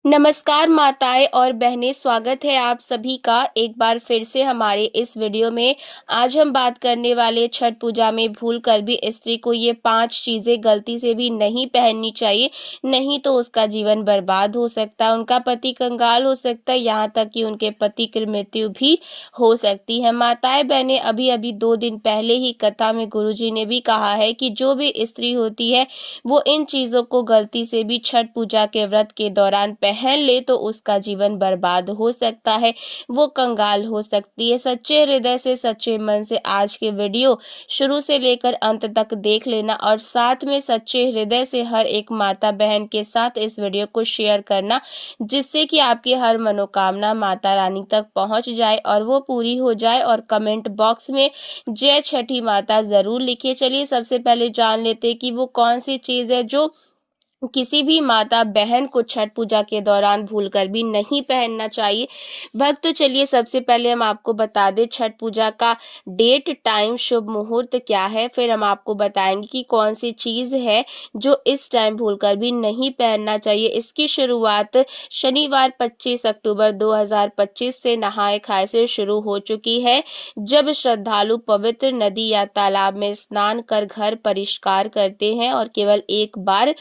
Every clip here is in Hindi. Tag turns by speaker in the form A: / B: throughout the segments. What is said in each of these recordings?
A: नमस्कार माताएं और बहनें, स्वागत है आप सभी का एक बार फिर से हमारे इस वीडियो में। आज हम बात करने वाले छठ पूजा में भूल कर भी स्त्री को ये 5 चीज़ें गलती से भी नहीं पहननी चाहिए, नहीं तो उसका जीवन बर्बाद हो सकता है, उनका पति कंगाल हो सकता है, यहाँ तक कि उनके पति की मृत्यु भी हो सकती है। माताएं बहनें, अभी अभी 2 दिन पहले ही कथा में गुरुजी ने भी कहा है कि जो भी स्त्री होती है वो इन चीज़ों को गलती से भी छठ पूजा के व्रत के दौरान पहन ले तो उसका जीवन बर्बाद हो सकता है, वो कंगाल हो सकती है। सच्चे हृदय से, सच्चे मन से आज के वीडियो शुरू से लेकर अंत तक देख लेना और साथ में सच्चे हृदय से हर एक माता बहन के साथ इस वीडियो को शेयर करना, जिससे कि आपकी हर मनोकामना माता रानी तक पहुंच जाए और वो पूरी हो जाए। और कमेंट बॉक्स में जय छठी माता जरूर लिखिए। चलिए सबसे पहले जान लेते हैं कि वो कौन सी चीज़ है जो किसी भी माता बहन को छठ पूजा के दौरान भूलकर भी नहीं पहनना चाहिए। भक्त, तो चलिए सबसे पहले हम आपको बता दें छठ पूजा का डेट, टाइम, शुभ मुहूर्त क्या है। फिर हम आपको बताएंगे कि कौन सी चीज़ है जो इस टाइम भूलकर भी नहीं पहनना चाहिए। इसकी शुरुआत शनिवार 25 अक्टूबर 2025 से नहाए खाए से शुरू हो चुकी है, जब श्रद्धालु पवित्र नदी या तालाब में स्नान कर घर परिष्कार करते हैं और केवल एक बार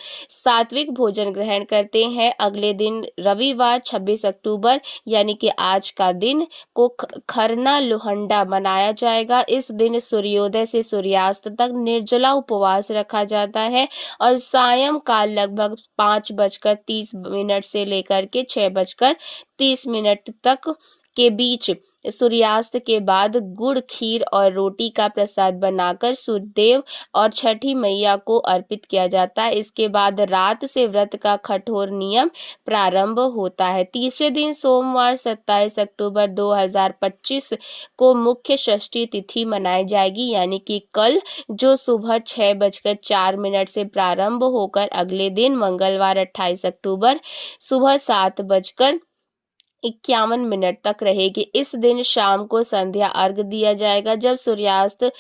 A: सात्विक भोजन ग्रहण करते हैं। अगले दिन रविवार 26 अक्टूबर यानी कि आज का दिन को खरना लोहंडा मनाया जाएगा। इस दिन सूर्योदय से सूर्यास्त तक निर्जला उपवास रखा जाता है और सायंकाल लगभग 5:30 से लेकर के 6:30 तक के बीच सूर्यास्त के बाद गुड़, खीर और रोटी का प्रसाद बनाकर सूर्यदेव और छठी मैया को अर्पित किया जाता है। इसके बाद रात से व्रत का कठोर नियम प्रारंभ होता है। तीसरे दिन सोमवार 27 अक्टूबर 2025 को मुख्य षष्ठी तिथि मनाई जाएगी, यानी कि कल, जो सुबह 6:04 से प्रारंभ होकर अगले दिन मंगलवार 28 अक्टूबर सुबह 7:51 तक रहेगी। इस दिन शाम को संध्या अर्घ दिया जाएगा, जब सूर्यास्त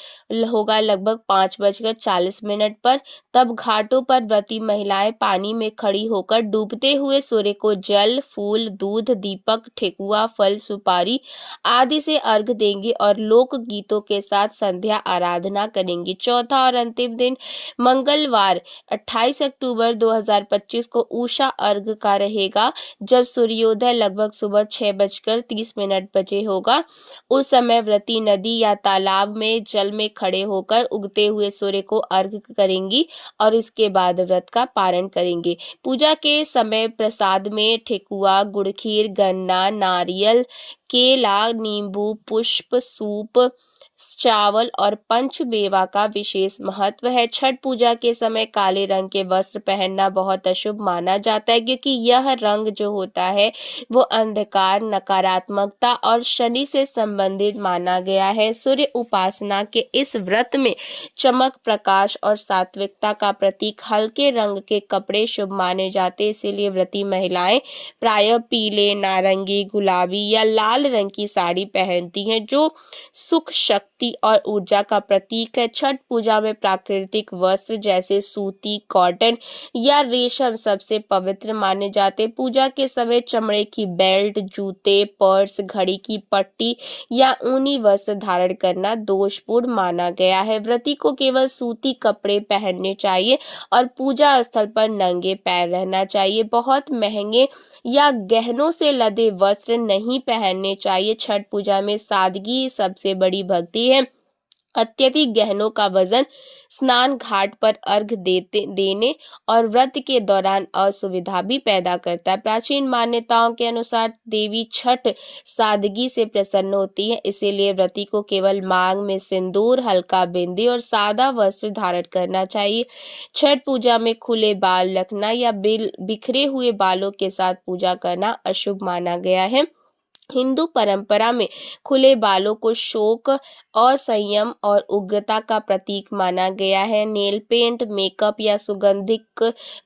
A: होगा लगभग 5:40 पर। तब घाटों पर व्रती महिलाएं पानी में खड़ी होकर डूबते हुए सूर्य को जल, फूल, दूध, दीपक, ठेकुआ, फल, सुपारी आदि से अर्घ देंगी और लोक गीतों के साथ संध्या आराधना करेंगी। चौथा और अंतिम दिन मंगलवार 28 अक्टूबर 2025 को उषा अर्घ का रहेगा, जब सूर्योदय लगभग सुबह 6:30 होगा। उस समय व्रती नदी या तालाब में जल में खड़े होकर उगते हुए सूर्य को अर्घ करेंगी और इसके बाद व्रत का पारण करेंगे। पूजा के समय प्रसाद में ठेकुआ, गुड़ खीर, गन्ना, नारियल, केला, नींबू, पुष्प, सूप, चावल और पंचमेवा का विशेष महत्व है। छठ पूजा के समय काले रंग के वस्त्र पहनना बहुत अशुभ माना जाता है, क्योंकि यह रंग जो होता है वो अंधकार, नकारात्मकता और शनि से संबंधित माना गया है। सूर्य उपासना के इस व्रत में चमक, प्रकाश और सात्विकता का प्रतीक हल्के रंग के कपड़े शुभ माने जाते हैं। इसीलिए व्रती महिलाएं प्रायः पीले, नारंगी, गुलाबी या लाल रंग की साड़ी पहनती हैं, जो सुख, शक्ति और ऊर्जा का प्रतीक है। छठ पूजा में प्राकृतिक वस्त्र जैसे सूती, कॉटन या रेशम सबसे पवित्र माने जाते। पूजा के समय चमड़े की बेल्ट, जूते, पर्स, घड़ी की पट्टी या ऊनी वस्त्र धारण करना दोषपूर्ण माना गया है। व्रती को केवल सूती कपड़े पहनने चाहिए और पूजा स्थल पर नंगे पैर रहना चाहिए। बहुत महंगे या गहनों से लदे वस्त्र नहीं पहनने चाहिए। छठ पूजा में सादगी सबसे बड़ी भक्ति है। अत्यधिक गहनों का वजन स्नान घाट पर अर्घ देने और व्रत के दौरान असुविधा भी पैदा करता है। प्राचीन मान्यताओं के अनुसार देवी छठ सादगी से प्रसन्न होती है, इसीलिए व्रती को केवल मांग में सिंदूर, हल्का बिंदी और सादा वस्त्र धारण करना चाहिए। छठ पूजा में खुले बाल रखना या बिखरे हुए बालों के साथ पूजा करना अशुभ माना गया है। हिंदू परंपरा में खुले बालों को शोक और संयम और उग्रता का प्रतीक माना गया है। नेल पेंट, मेकअप या सुगंधित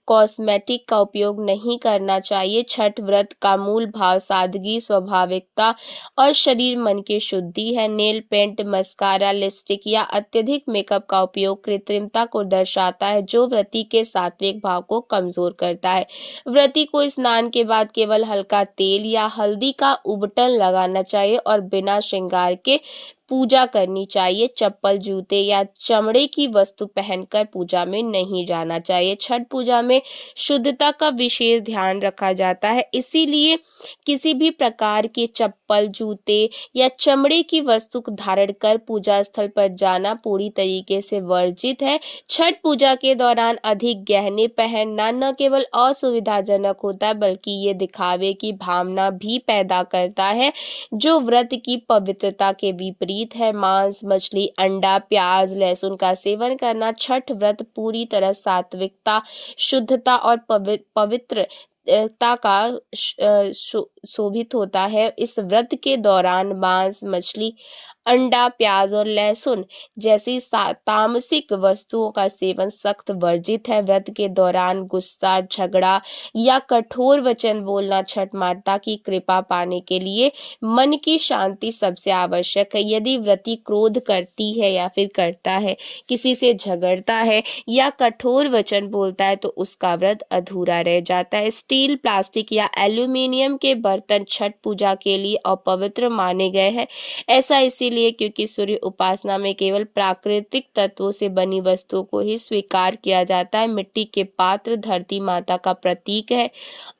A: कॉस्मेटिक का उपयोग नहीं करना चाहिए। छठ व्रत का मूल भाव सादगी, स्वाभाविकता और शरीर मन की शुद्धि है। नेल पेंट, मस्कारा, लिपस्टिक या अत्यधिक मेकअप का उपयोग कृत्रिमता को दर्शाता है, जो व्रती के सात्विक भाव को कमजोर करता है। व्रती को स्नान के बाद केवल हल्का तेल या हल्दी का उबटन लगाना चाहिए और बिना श्रृंगार के पूजा करनी चाहिए। चप्पल, जूते या चमड़े की वस्तु पहनकर पूजा में नहीं जाना चाहिए। छठ पूजा में शुद्धता का विशेष ध्यान रखा जाता है, इसीलिए किसी भी प्रकार के चप्पल, जूते या चमड़े की वस्तु को धारण कर पूजा स्थल पर जाना पूरी तरीके से वर्जित है। छठ पूजा के दौरान अधिक गहने पहनना न केवल असुविधाजनक होता है, बल्कि ये दिखावे की भावना भी पैदा करता है, जो व्रत की पवित्रता के विपरीत है। मांस, मछली, अंडा, प्याज, लहसुन का सेवन करना छठ व्रत पूरी तरह सात्विकता, शुद्धता और पवित्रता का शोभित होता है। इस व्रत के दौरान मांस, मछली, अंडा, प्याज और लहसुन जैसी तामसिक वस्तुओं का सेवन सख्त वर्जित है। व्रत के दौरान गुस्सा, झगड़ा या कठोर वचन बोलना छठ माता की कृपा पाने के लिए मन की शांति सबसे आवश्यक है। यदि व्रती क्रोध करती है या फिर करता है, किसी से झगड़ता है या कठोर वचन बोलता है, तो उसका व्रत अधूरा रह जाता है। स्टील, प्लास्टिक या एल्यूमिनियम के बर्तन छठ पूजा के लिए अपवित्र माने गए हैं। ऐसा इसीलिए क्योंकि सूर्य उपासना में केवल प्राकृतिक तत्वों से बनी वस्तुओं को ही स्वीकार किया जाता है। मिट्टी के पात्र धरती माता का प्रतीक है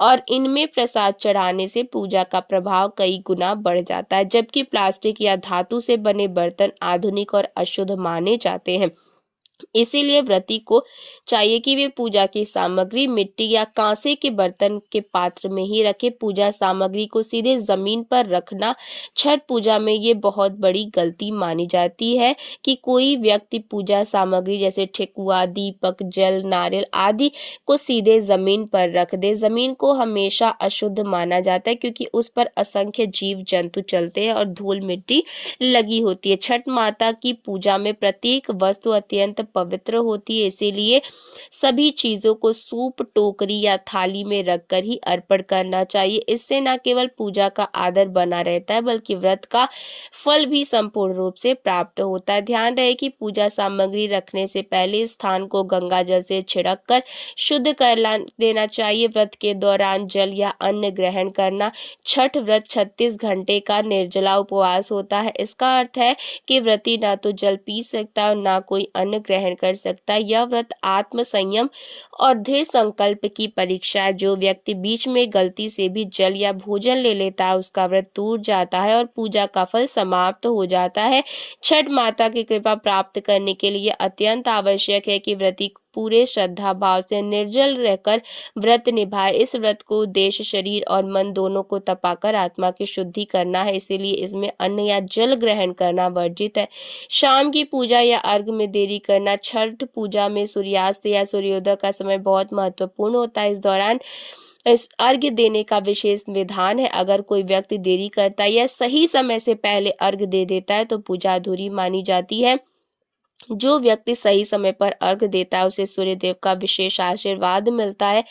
A: और इनमें प्रसाद चढ़ाने से पूजा का प्रभाव कई गुना बढ़ जाता है, जबकि प्लास्टिक या धातु से बने बर्तन आधुनिक और अशुद्ध माने जाते हैं। इसीलिए व्रती को चाहिए कि वे पूजा की सामग्री मिट्टी या कांसे के बर्तन के पात्र में ही रखे। पूजा सामग्री को सीधे जमीन पर रखना छठ पूजा में ये बहुत बड़ी गलती मानी जाती है कि कोई व्यक्ति पूजा सामग्री जैसे ठेकुआ, दीपक, जल, नारियल आदि को सीधे जमीन पर रख दे। जमीन को हमेशा अशुद्ध माना जाता है, क्योंकि उस पर असंख्य जीव जंतु चलते हैं और धूल मिट्टी लगी होती है। छठ माता की पूजा में प्रत्येक वस्तु अत्यंत पवित्र होती है, इसीलिए सभी चीजों को सूप, टोकरी या थाली में रखकर ही अर्पण करना चाहिए। इससे न केवल पूजा का आदर बना रहता है, बल्कि व्रत का फल भी संपूर्ण रूप से प्राप्त होता है। ध्यान रहे कि पूजा सामग्री रखने से पहले स्थान को गंगा जल से छिड़क कर शुद्ध कर देना चाहिए। व्रत के दौरान जल या अन्न ग्रहण करना छठ व्रत 36 घंटे का निर्जला उपवास होता है। इसका अर्थ है कि व्रती ना तो जल पी सकता और ना कोई अन्न ग्रहण कर सकता। यह व्रत आत्म संयम और दृढ़ संकल्प की परीक्षा है। जो व्यक्ति बीच में गलती से भी जल या भोजन ले लेता है, उसका व्रत टूट जाता है और पूजा का फल समाप्त हो जाता है। छठ माता की कृपा प्राप्त करने के लिए अत्यंत आवश्यक है कि व्रती पूरे श्रद्धा भाव से निर्जल रहकर व्रत निभाए। इस व्रत को उद्देश्य शरीर और मन दोनों को तपाकर आत्मा की शुद्धि करना है, इसीलिए इसमें अन्न या जल ग्रहण करना वर्जित है। शाम की पूजा या अर्घ में देरी करना छठ पूजा में सूर्यास्त या सूर्योदय का समय बहुत महत्वपूर्ण होता है। इस दौरान इस अर्घ्य देने का विशेष विधान है। अगर कोई व्यक्ति देरी करता है या सही समय से पहले अर्घ्य दे देता है, तो पूजा अधूरी मानी जाती है। जो व्यक्ति सही समय पर अर्घ देता है, उसे सूर्य देव का विशेष आशीर्वाद मिलता है।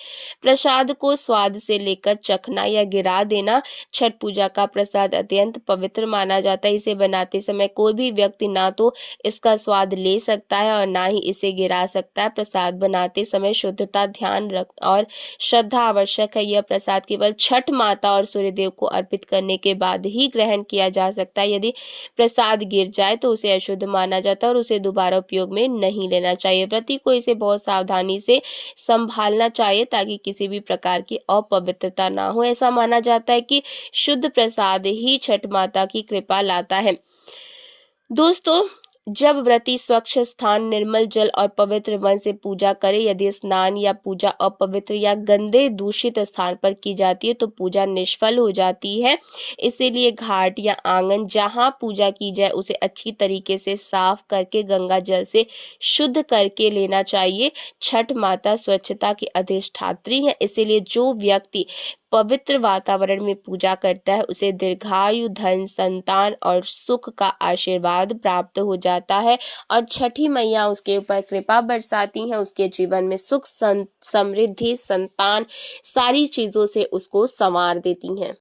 A: प्रसाद को स्वाद से लेकर चखना या गिरा देना छठ पूजा का प्रसाद अत्यंत पवित्र माना जाता है। इसे बनाते समय कोई भी व्यक्ति ना तो इसका स्वाद ले सकता है और ना ही इसे गिरा सकता है। प्रसाद बनाते समय शुद्धता, ध्यान रख और श्रद्धा आवश्यक है। यह प्रसाद केवल छठ माता और सूर्य देव को अर्पित करने के बाद ही ग्रहण किया जा सकता है। यदि प्रसाद गिर जाए तो उसे अशुद्ध माना जाता है और उसे दोबारा उपयोग में नहीं लेना चाहिए। व्रती को इसे बहुत सावधानी से संभालना चाहिए ताकि किसी भी प्रकार की अपवित्रता ना हो। ऐसा माना जाता है कि शुद्ध प्रसाद ही छठ माता की कृपा लाता है। दोस्तों, जब व्रती स्वच्छ स्थान, निर्मल जल और पवित्र मन से पूजा करे, यदि स्नान या पूजा अपवित्र या गंदे दूषित स्थान पर की जाती है तो पूजा निष्फल हो जाती है। इसीलिए घाट या आंगन जहां पूजा की जाए उसे अच्छी तरीके से साफ करके गंगा जल से शुद्ध करके लेना चाहिए। छठ माता स्वच्छता की अधिष्ठात्री है, इसीलिए जो व्यक्ति पवित्र वातावरण में पूजा करता है उसे दीर्घायु, धन, संतान और सुख का आशीर्वाद प्राप्त हो जाता है। और छठी मैया उसके ऊपर कृपा बरसाती हैं, उसके जीवन में सुख, समृद्धि, संतान, सारी चीजों से उसको संवार देती हैं।